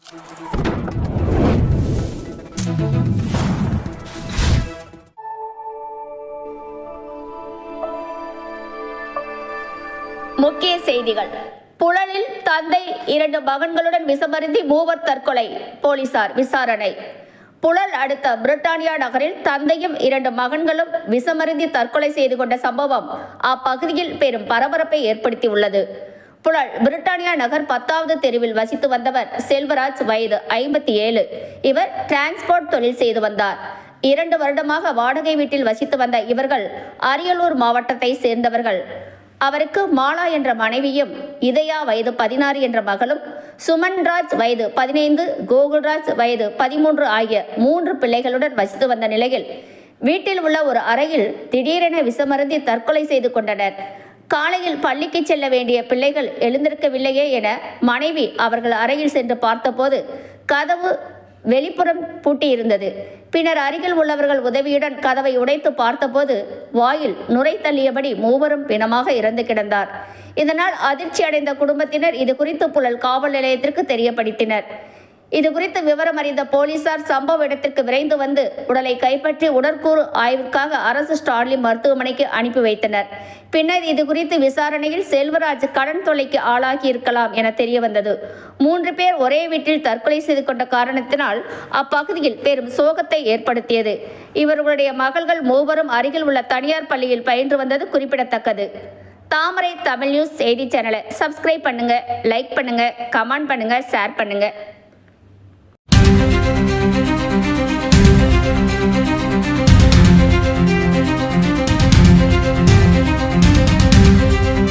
முக்கிய செய்திகள். புழலில் தந்தை 2 மகன்களுடன் விஷமருந்தி 3 தற்கொலை, போலீசார் விசாரணை. புழல் அடுத்த பிரிட்டானியா நகரில் தந்தையும் 2 மகன்களும் விஷமருந்தி தற்கொலை செய்து கொண்ட சம்பவம் அப்பகுதியில் பெரும் பரபரப்பை ஏற்படுத்தியுள்ளது. புழல் பிரிட்டானியா நகர் 10வது தெருவில் வசித்து வந்தவர் செல்வராஜ், வயது 57. இவர் டிரான்ஸ்போர்ட் தொழில் செய்து வந்தார். 2 வருடமாக வாடகை வீட்டில் வசித்து வந்த இவர்கள் அரியலூர் மாவட்டத்தை சேர்ந்தவர்கள். அவருக்கு மாலா என்ற மனைவியும், இதயா வயது 16 என்ற மகளும், சுமன்ராஜ் வயது 15, கோகுல்ராஜ் வயது 13 ஆகிய 3 பிள்ளைகளுடன் வசித்து வந்த நிலையில் வீட்டில் உள்ள ஒரு அறையில் திடீரென விஷமருந்தி தற்கொலை செய்து கொண்டனர். காலையில் பள்ளிக்கு செல்ல வேண்டிய பிள்ளைகள் எழுந்திருக்கவில்லையே என மனைவி அவர்கள் அறையில் சென்று பார்த்தபோது கதவு வெளிப்புறம் பூட்டியிருந்தது. பின்னர் அருகில் உள்ளவர்கள் உதவியுடன் கதவை உடைத்து பார்த்தபோது வாயில் நுரை தள்ளியபடி 3 பிணமாக இறந்து கிடந்தார். இதனால் அதிர்ச்சி அடைந்த குடும்பத்தினர் இது குறித்து புழல் காவல் நிலையத்திற்கு தெரியப்படுத்தினர். இது குறித்து விவரம் அறிந்த போலீசார் சம்பவ இடத்திற்கு விரைந்து வந்து உடலை கைப்பற்றி உடற்கூறு ஆய்வுக்காக அரசு ஸ்டான்லி மருத்துவமனைக்கு அனுப்பி வைத்தனர். பின்னர் இது குறித்து விசாரணையில் செல்வராஜ் கடன் தொல்லைக்கு ஆளாகி இருக்கலாம் என தெரிய வந்தது. 3 பேர் ஒரே வீட்டில் தற்கொலை செய்து கொண்ட காரணத்தினால் அப்பகுதியில் பெரும் சோகத்தை ஏற்படுத்தியது. இவர்களுடைய மகள்கள் 3 அருகில் உள்ள தனியார் பள்ளியில் பயின்று வந்தது குறிப்பிடத்தக்கது. தாமரை தமிழ் நியூஸ் செய்தி சேனலை சப்ஸ்கிரைப் பண்ணுங்க, லைக் பண்ணுங்க, கமெண்ட் பண்ணுங்க, ஷேர் பண்ணுங்க.